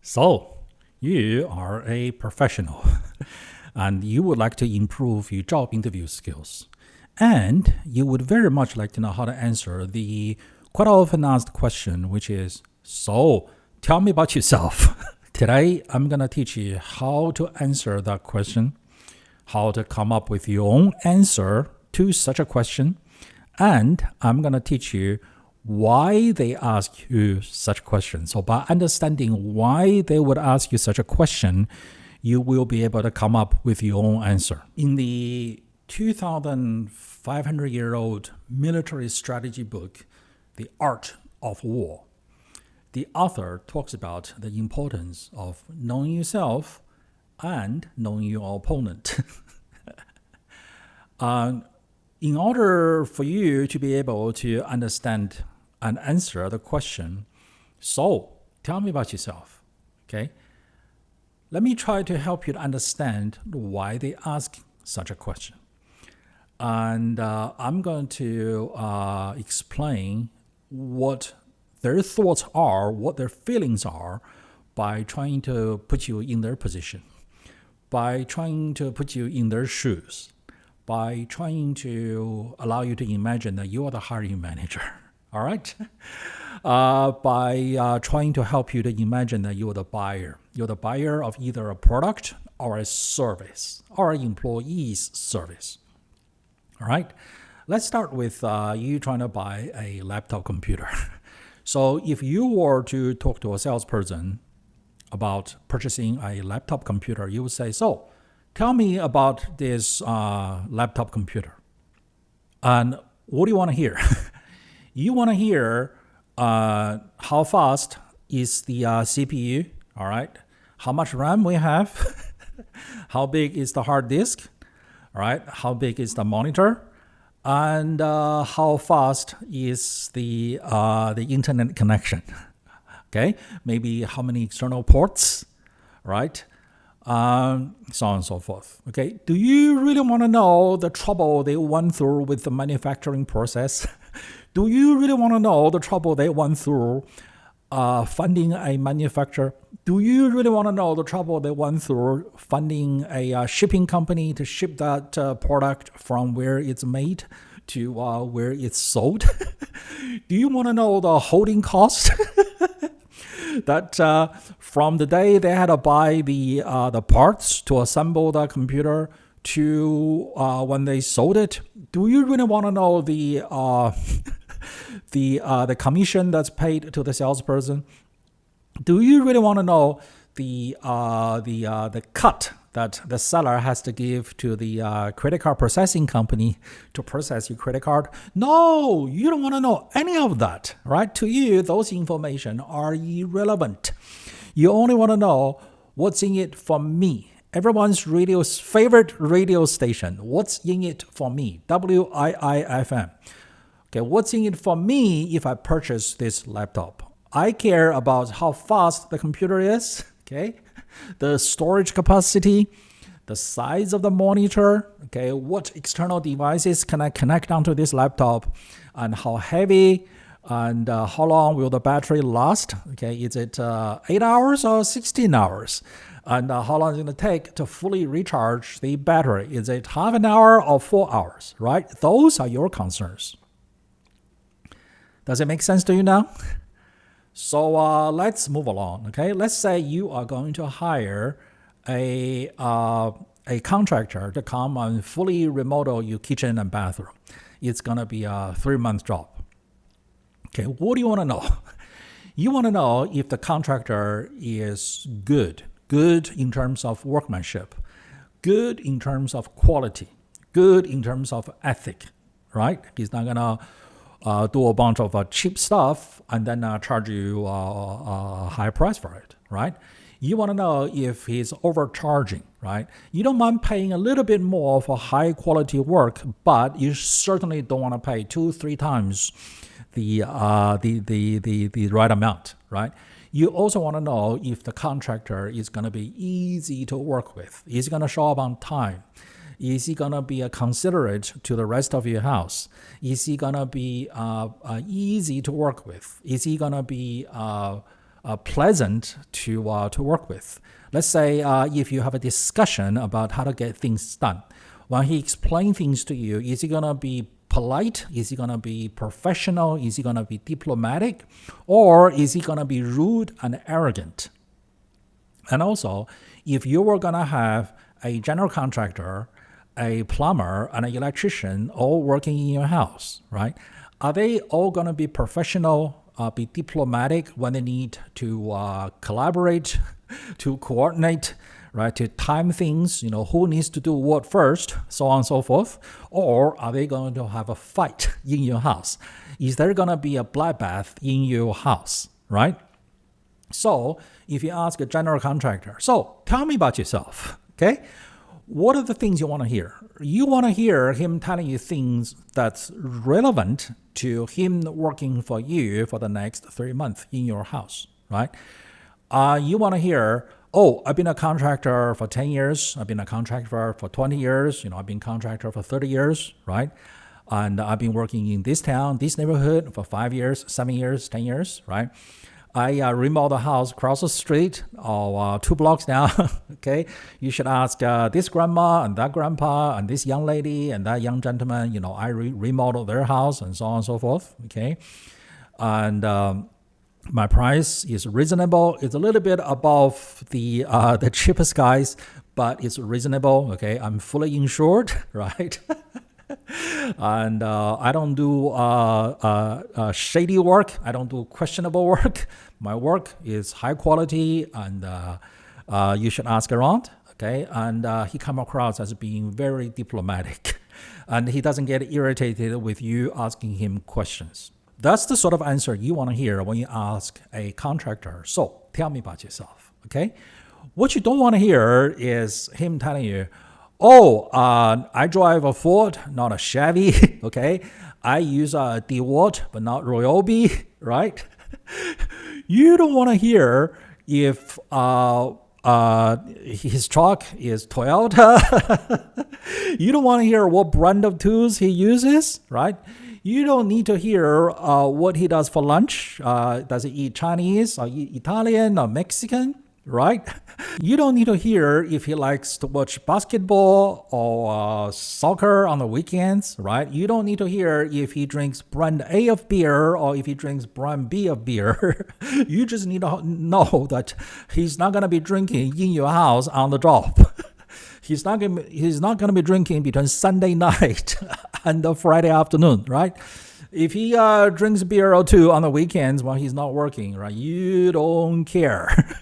So, you are a professional and you would like to improve your job interview skills. And you would very much like to know how to answer the quite often asked question, which is, so tell me about yourself. Today, I'm going to teach you how to answer that question, how to come up with your own answer to such a question, and I'm going to teach you why they ask you such questions. So by understanding why they would ask you such a question, you will be able to come up with your own answer. In the 2,500-year-old military strategy book, The Art of War, the author talks about the importance of knowing yourself and knowing your opponent. In order for you to be able to understand and answer the question, so tell me about yourself, okay? Let me try to help you to understand why they ask such a question. And I'm going to explain what their thoughts are, what their feelings are, by trying to put you in their position, by trying to put you in their shoes, by trying to allow you to imagine that you are the hiring manager, all right? By trying to help you to imagine that you are the buyer. You're the buyer of either a product or a service, or an employee's service, all right? Let's start with you trying to buy a laptop computer. So if you were to talk to a salesperson about purchasing a laptop computer, you would say, so tell me about this laptop computer. And what do you want to hear? You want to hear how fast is the CPU, all right? How much RAM we have? How big is the hard disk? All right, how big is the monitor? And how fast is the internet connection? Okay, maybe how many external ports, right? So on and so forth. Okay, do you really want to know the trouble they went through with the manufacturing process? Do you really want to know the trouble they went through funding a manufacturer? Do you really want to know the trouble they went through funding a shipping company to ship that product from where it's made to where it's sold? Do you want to know the holding cost? That from the day they had to buy the parts to assemble the computer to when they sold it? Do you really want to know the commission that's paid to the salesperson? Do you really want to know the cut that the seller has to give to the credit card processing company to process your credit card? No, you don't want to know any of that, right? To you, those information are irrelevant. You only want to know what's in it for me. Everyone's favorite radio station. What's in it for me? WIIFM. Okay, what's in it for me if I purchase this laptop? I care about how fast the computer is, okay? The storage capacity, the size of the monitor, okay? What external devices can I connect onto this laptop, and how heavy, and how long will the battery last? Okay, is it 8 hours or 16 hours? And how long is it going to take to fully recharge the battery? Is it half an hour or 4 hours, right? Those are your concerns. Does it make sense to you now? So let's move along, okay? Let's say you are going to hire a contractor to come and fully remodel your kitchen and bathroom. It's going to be a 3-month job. Okay, what do you want to know? You want to know if the contractor is good in terms of workmanship, good in terms of quality, good in terms of ethic, right? He's not going to do a bunch of cheap stuff and then charge you a high price for it, right? You want to know if he's overcharging, right? You don't mind paying a little bit more for high quality work, but you certainly don't want to pay 2-3 times the right amount, right? You also want to know if the contractor is going to be easy to work with. Is he going to show up on time? Is he going to be considerate to the rest of your house? Is he going to be easy to work with? Is he going to be pleasant to work with. Let's say if you have a discussion about how to get things done, when he explains things to you, is he gonna be polite? Is he gonna be professional? Is he gonna be diplomatic? Or is he gonna be rude and arrogant? And also, if you were gonna have a general contractor, a plumber, and an electrician all working in your house, right? Are they all gonna be professional, be diplomatic when they need to collaborate, to coordinate, right, to time things, who needs to do what first, so on and so forth? Or are they going to have a fight in your house? Is there going to be a bloodbath in your house, right? So if you ask a general contractor, so tell me about yourself, okay? What are the things you want to hear? You want to hear him telling you things that's relevant to him working for you for the next 3 months in your house, right? You want to hear, oh, I've been a contractor for 10 years. I've been a contractor for 20 years. I've been a contractor for 30 years, right? And I've been working in this town, this neighborhood for 5 years, 7 years, 10 years, right? I remodeled a house across the street or 2 blocks down, okay? You should ask this grandma and that grandpa and this young lady and that young gentleman, I remodeled their house and so on and so forth, okay? And my price is reasonable. It's a little bit above the cheapest guys, but it's reasonable, okay? I'm fully insured, right? And I don't do shady work. I don't do questionable work. My work is high quality, and you should ask around, okay? And he come across as being very diplomatic, and he doesn't get irritated with you asking him questions. That's the sort of answer you want to hear when you ask a contractor. So tell me about yourself, okay? What you don't want to hear is him telling you, oh, I drive a Ford, not a Chevy, okay? I use a DeWalt, but not Ryobi, right? You don't want to hear if his truck is Toyota. You don't want to hear what brand of tools he uses, right? You don't need to hear what he does for lunch. Does he eat Chinese or eat Italian or Mexican, right? You don't need to hear if he likes to watch basketball or soccer on the weekends, right? You don't need to hear if he drinks brand A of beer or if he drinks brand B of beer. You just need to know that he's not going to be drinking in your house on the job. He's not going to be drinking between Sunday night and the Friday afternoon, right? If he drinks beer or two on the weekends while he's not working, right? You don't care.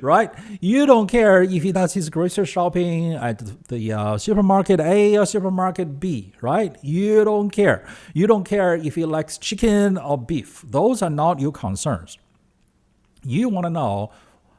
Right? You don't care if he does his grocery shopping at the supermarket A or supermarket B, right? You don't care. You don't care if he likes chicken or beef. Those are not your concerns. You want to know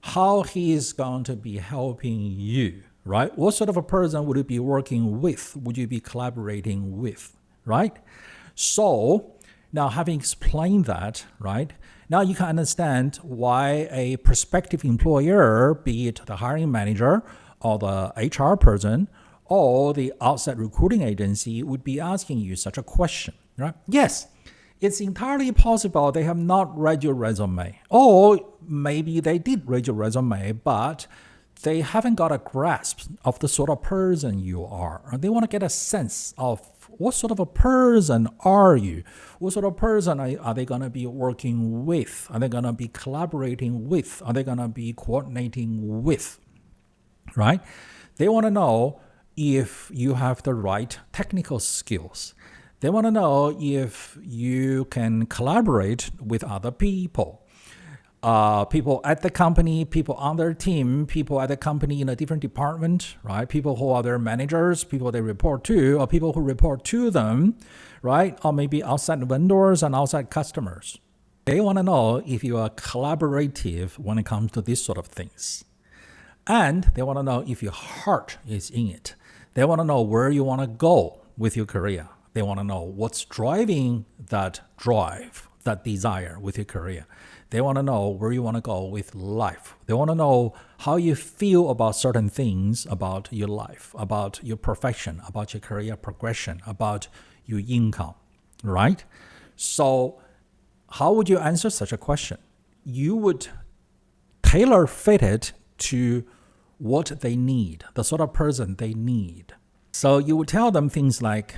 how he is going to be helping you, right? What sort of a person would you be working with? Would you be collaborating with, right? So now having explained that, right? Now you can understand why a prospective employer, be it the hiring manager or the HR person or the outside recruiting agency, would be asking you such a question, right? Yes, it's entirely possible they have not read your resume, or maybe they did read your resume, but they haven't got a grasp of the sort of person you are. They want to get a sense of what sort of a person are you? What sort of person are they going to be working with? Are they going to be collaborating with? Are they going to be coordinating with? Right? They want to know if you have the right technical skills. They want to know if you can collaborate with other people. People at the company, people on their team, people at the company in a different department, right? People who are their managers, people they report to, or people who report to them, right? Or maybe outside vendors and outside customers. They want to know if you are collaborative when it comes to these sort of things. And they want to know if your heart is in it. They want to know where you want to go with your career. They want to know what's driving that drive, that desire with your career. They want to know where you want to go with life. They want to know how you feel about certain things about your life, about your profession, about your career progression, about your income, right? So how would you answer such a question? you would tailor fit it to what they need, the sort of person they need. So you would tell them things like,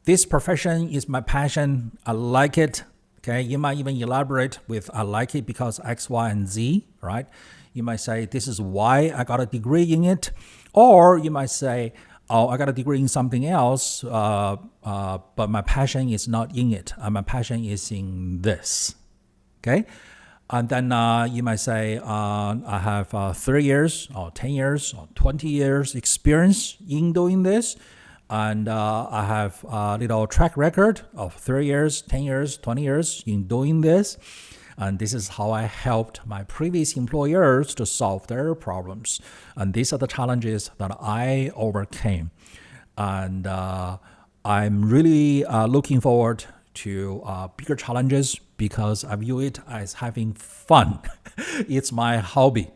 this profession is my passion. I like it. Okay, you might even elaborate with I like it because X, Y, and Z, right? You might say, this is why I got a degree in it. Or you might say, oh, I got a degree in something else, but my passion is not in it. My passion is in this. Okay? And then you might say, I have 3 years or 10 years or 20 years experience in doing this. And I have a little track record of 3 years, 10 years, 20 years in doing this. And this is how I helped my previous employers to solve their problems. And these are the challenges that I overcame. And I'm really looking forward to bigger challenges because I view it as having fun. It's my hobby.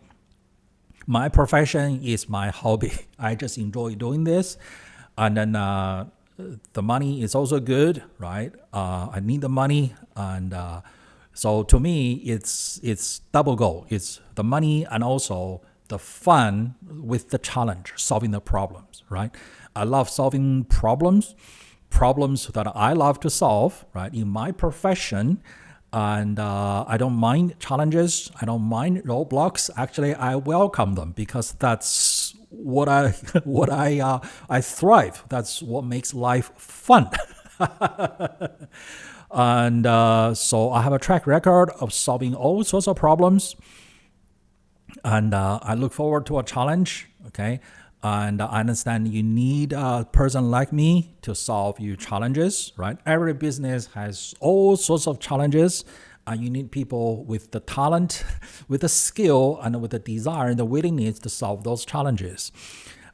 My profession is my hobby. I just enjoy doing this. And then the money is also good, right? I need the money. And so to me, it's double goal. It's the money and also the fun with the challenge, solving the problems, right? I love solving problems that I love to solve, right, in my profession. And I don't mind challenges. I don't mind roadblocks. Actually, I welcome them because that's what I thrive. That's what makes life fun. And so I have a track record of solving all sorts of problems. And I look forward to a challenge, okay? And I understand you need a person like me to solve your challenges, right? Every business has all sorts of challenges, and you need people with the talent, with the skill, and with the desire and the willingness to solve those challenges.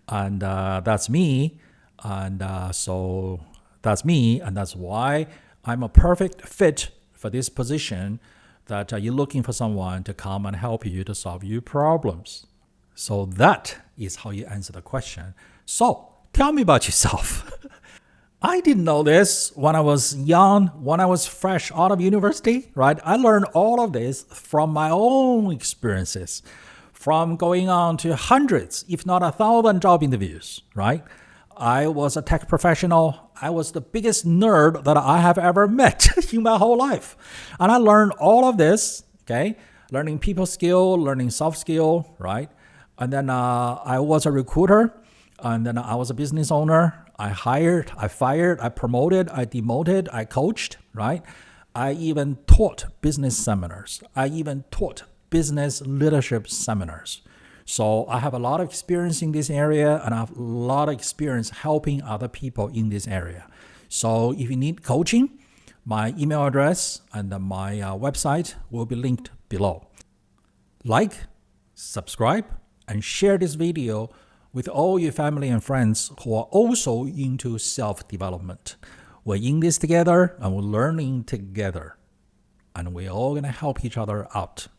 And that's me. And so that's me, and that's why I'm a perfect fit for this position, that you're looking for someone to come and help you to solve your problems. So that is how you answer the question. So tell me about yourself. I didn't know this when I was young, when I was fresh out of university, right? I learned all of this from my own experiences, from going on to hundreds, if not 1,000 job interviews, right? I was a tech professional. I was the biggest nerd that I have ever met in my whole life. And I learned all of this, okay? Learning people skill, learning soft skill, right? And then I was a recruiter, and then I was a business owner. I hired, I fired, I promoted, I demoted, I coached, right? I even taught business seminars. I even taught business leadership seminars. So I have a lot of experience in this area, and I have a lot of experience helping other people in this area. So if you need coaching, my email address and my website will be linked below. Like, subscribe, and share this video with all your family and friends who are also into self-development. We're in this together, and we're learning together. And we're all going to help each other out.